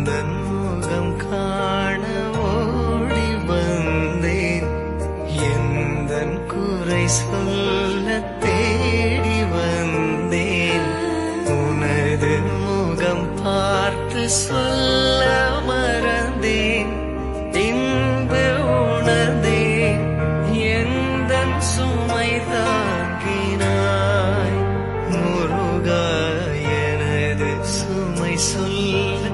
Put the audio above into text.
உந்தன் முகம் காண ஓடி வந்தேன். எந்தன் குறை சொல்ல தேடி வந்தேன். உனது முகம் பார்த்து சொல்ல மறந்தேன். இன்று உணர்ந்தேன் எந்தன் சுமை தாங்கினாய். முருகா எனது சுமை சொல்ல